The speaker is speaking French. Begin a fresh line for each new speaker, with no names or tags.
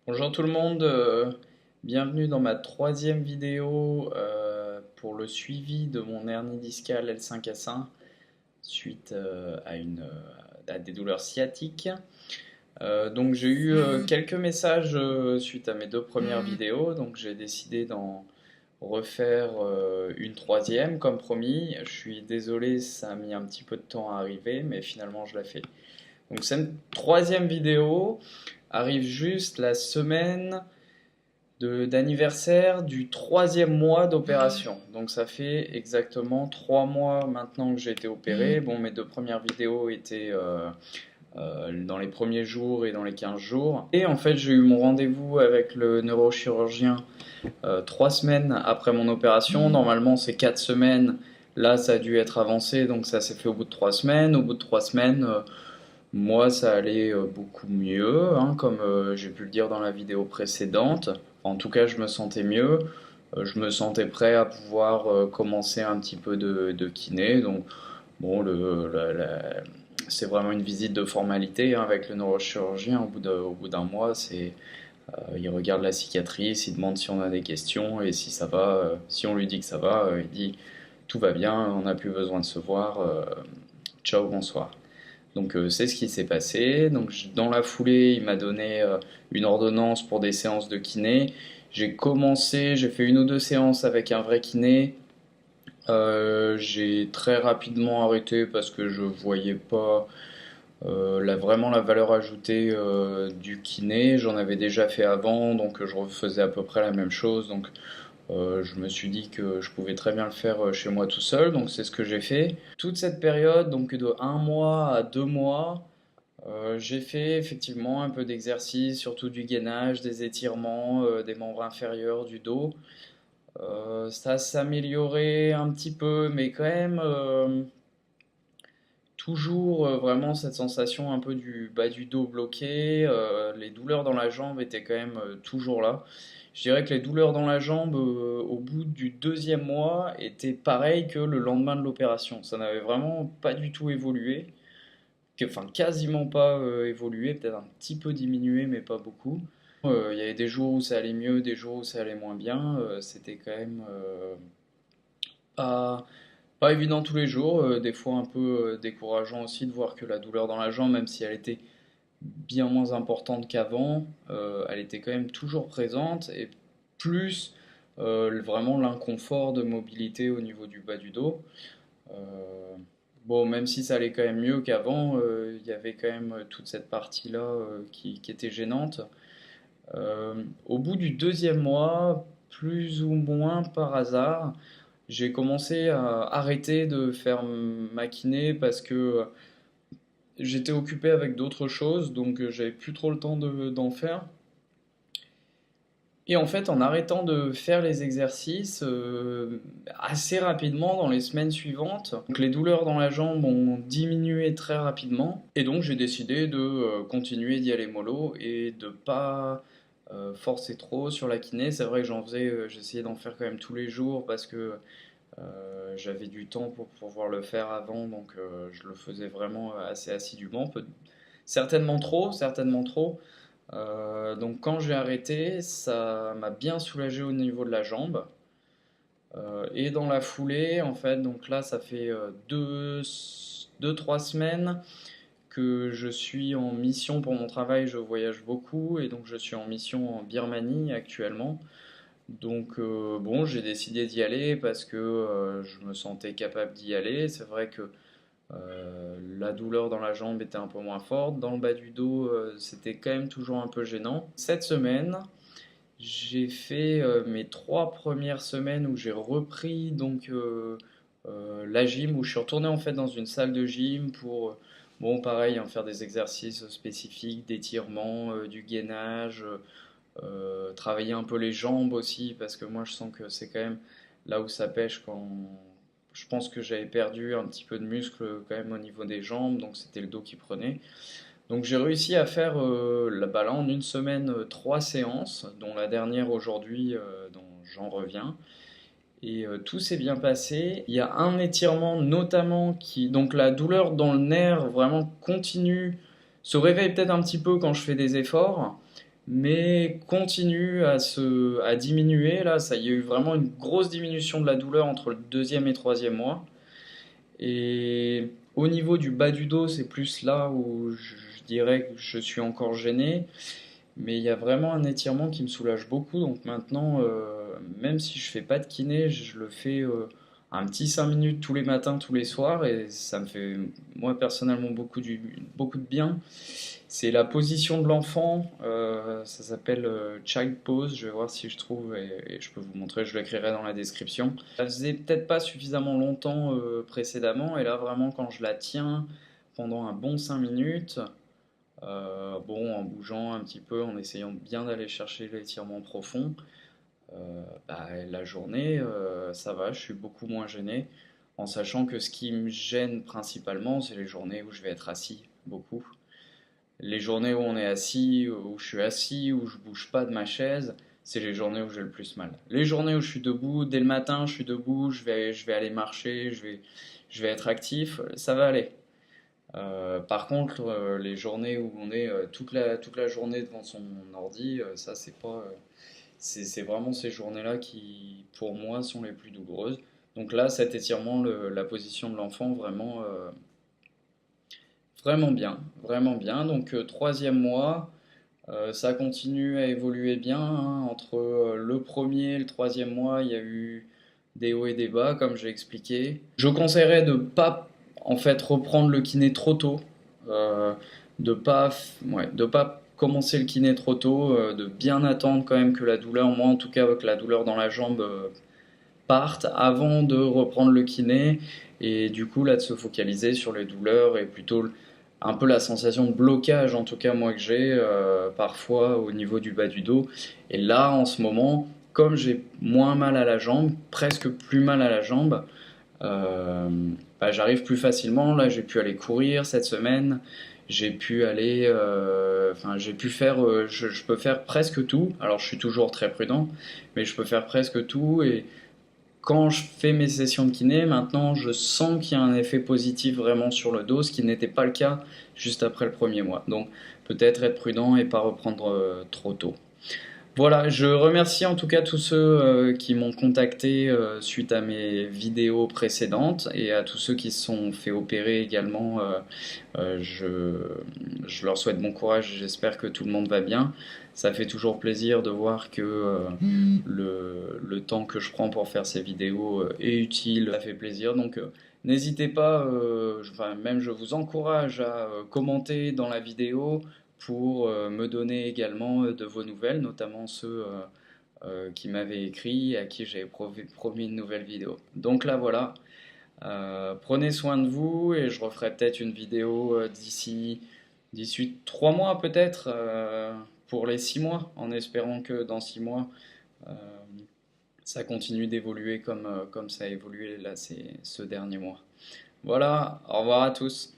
Bonjour tout le monde, bienvenue dans ma troisième vidéo pour le suivi de mon hernie discale L5S1 suite à des douleurs sciatiques. Donc j'ai eu quelques messages suite à mes deux premières vidéos, donc j'ai décidé d'en refaire une troisième comme promis. Je suis désolé, ça a mis un petit peu de temps à arriver, mais finalement je l'ai fait. Donc cette troisième vidéo arrive juste la semaine d'anniversaire du troisième mois d'opération. Donc ça fait exactement 3 mois maintenant que j'ai été opéré. Bon, mes deux premières vidéos étaient dans les premiers jours et dans les 15 jours. Et en fait, j'ai eu mon rendez-vous avec le neurochirurgien 3 semaines après mon opération. Normalement, c'est 4 semaines. Là, ça a dû être avancé, donc ça s'est fait au bout de 3 semaines. Au bout de 3 semaines, moi, ça allait beaucoup mieux, hein, comme j'ai pu le dire dans la vidéo précédente. En tout cas, je me sentais mieux. Je me sentais prêt à pouvoir commencer un petit peu de kiné. Donc, bon, c'est vraiment une visite de formalité, hein, avec le neurochirurgien. Au bout d'un mois, il regarde la cicatrice, il demande si on a des questions et si ça va. Si on lui dit que ça va, il dit tout va bien, on n'a plus besoin de se voir. Ciao, bonsoir. Donc c'est ce qui s'est passé. Donc dans la foulée, il m'a donné une ordonnance pour des séances de kiné. J'ai fait une ou deux séances avec un vrai kiné. J'ai très rapidement arrêté parce que je voyais pas vraiment la valeur ajoutée du kiné. J'en avais déjà fait avant, donc je refaisais à peu près la même chose. Donc je me suis dit que je pouvais très bien le faire chez moi tout seul, donc c'est ce que j'ai fait. Toute cette période, donc de 1 mois à 2 mois, j'ai fait effectivement un peu d'exercice, surtout du gainage, des étirements des membres inférieurs, du dos. Ça s'améliorait un petit peu, mais quand même toujours vraiment cette sensation un peu du bas du dos bloqué. Les douleurs dans la jambe étaient quand même toujours là. Je dirais que les douleurs dans la jambe au bout du deuxième mois étaient pareilles que le lendemain de l'opération. Ça n'avait vraiment pas du tout évolué, enfin quasiment pas évolué, peut-être un petit peu diminué, mais pas beaucoup. Il y avait des jours où ça allait mieux, des jours où ça allait moins bien. C'était quand même pas, pas évident tous les jours. Des fois un peu décourageant aussi de voir que la douleur dans la jambe, même si elle était bien moins importante qu'avant, elle était quand même toujours présente et plus vraiment l'inconfort de mobilité au niveau du bas du dos. Euh, bon, même si ça allait quand même mieux qu'avant, il y avait quand même toute cette partie-là qui était gênante. Au bout du deuxième mois, plus ou moins par hasard, j'ai commencé à arrêter de faire ma kiné parce que j'étais occupé avec d'autres choses, donc j'avais plus trop le temps d'en faire. Et en fait, en arrêtant de faire les exercices assez rapidement dans les semaines suivantes, donc les douleurs dans la jambe ont diminué très rapidement. Et donc j'ai décidé de continuer d'y aller mollo et de pas forcer trop sur la kiné. C'est vrai que j'essayais d'en faire quand même tous les jours parce que j'avais du temps pour pouvoir le faire avant, donc je le faisais vraiment assez assidûment. Certainement trop, certainement trop. Donc quand j'ai arrêté, ça m'a bien soulagé au niveau de la jambe. Et dans la foulée, en fait, donc là, ça fait 3 semaines que je suis en mission pour mon travail. Je voyage beaucoup et donc je suis en mission en Birmanie actuellement. Donc bon, j'ai décidé d'y aller parce que je me sentais capable d'y aller. C'est vrai que la douleur dans la jambe était un peu moins forte. Dans le bas du dos, c'était quand même toujours un peu gênant. Cette semaine, j'ai fait mes 3 premières semaines où j'ai repris donc la gym, où je suis retourné en fait dans une salle de gym pour, bon pareil, hein, faire des exercices spécifiques, d'étirement, du gainage, travailler un peu les jambes aussi, parce que moi je sens que c'est quand même là où ça pêche quand je pense que j'avais perdu un petit peu de muscle quand même au niveau des jambes, donc c'était le dos qui prenait. Donc j'ai réussi à faire bah là, en une semaine 3 séances, dont la dernière aujourd'hui, dont j'en reviens. Et tout s'est bien passé. Il y a un étirement notamment qui... Donc la douleur dans le nerf vraiment continue, se réveille peut-être un petit peu quand je fais des efforts, mais continue à diminuer. Là, ça, il y a eu vraiment une grosse diminution de la douleur entre le deuxième et troisième mois. Et au niveau du bas du dos, c'est plus là où je dirais que je suis encore gêné. Mais il y a vraiment un étirement qui me soulage beaucoup. Donc maintenant, même si je fais pas de kiné, je le fais un petit 5 minutes tous les matins, tous les soirs. Et ça me fait, moi personnellement, beaucoup de bien. C'est la position de l'enfant. Ça s'appelle Child Pose. Je vais voir si je trouve et je peux vous montrer. Je l'écrirai dans la description. Ça faisait peut-être pas suffisamment longtemps précédemment. Et là, vraiment, quand je la tiens pendant un bon 5 minutes, bon, en bougeant un petit peu, en essayant bien d'aller chercher l'étirement profond, bah, la journée, ça va, je suis beaucoup moins gêné, en sachant que ce qui me gêne principalement, c'est les journées où je vais être assis beaucoup. Les journées où on est assis, où je suis assis, où je bouge pas de ma chaise, c'est les journées où j'ai le plus mal. Les journées où je suis debout, dès le matin, je suis debout, je vais aller marcher, je vais être actif, ça va aller. Par contre, les journées où on est toute la journée devant son ordi, ça c'est pas, c'est vraiment ces journées-là qui, pour moi, sont les plus douloureuses. Donc là, cet étirement, la position de l'enfant, vraiment, vraiment bien. Donc troisième mois, ça continue à évoluer bien, hein. Entre le premier et le troisième mois, il y a eu des hauts et des bas, comme j'ai expliqué. Je conseillerais de pas en fait reprendre le kiné trop tôt, euh, de pas commencer le kiné trop tôt, de bien attendre quand même que la douleur, moi en tout cas, que la douleur dans la jambe parte avant de reprendre le kiné, et du coup là de se focaliser sur les douleurs et plutôt un peu la sensation de blocage, en tout cas moi que j'ai parfois au niveau du bas du dos. Et là en ce moment, comme j'ai moins mal à la jambe, presque plus mal à la jambe, euh, bah, j'arrive plus facilement. Là j'ai pu aller courir cette semaine, j'ai pu aller, enfin j'ai pu faire, je peux faire presque tout. Alors je suis toujours très prudent, mais je peux faire presque tout. Et quand je fais mes sessions de kiné, maintenant, je sens qu'il y a un effet positif vraiment sur le dos, ce qui n'était pas le cas juste après le premier mois. Donc, peut-être être prudent et pas reprendre trop tôt. Voilà, je remercie en tout cas tous ceux qui m'ont contacté suite à mes vidéos précédentes et à tous ceux qui se sont fait opérer également. Euh, je, je leur souhaite bon courage, j'espère que tout le monde va bien. Ça fait toujours plaisir de voir que le temps que je prends pour faire ces vidéos est utile, ça fait plaisir. Donc n'hésitez pas, enfin, même je vous encourage à commenter dans la vidéo pour me donner également de vos nouvelles, notamment ceux qui m'avaient écrit, à qui j'avais promis une nouvelle vidéo. Donc là voilà, prenez soin de vous et je referai peut-être une vidéo d'ici 3 mois peut-être, pour les 6 mois, en espérant que dans 6 mois, euh, ça continue d'évoluer comme ça a évolué là ce dernier mois. Voilà, au revoir à tous.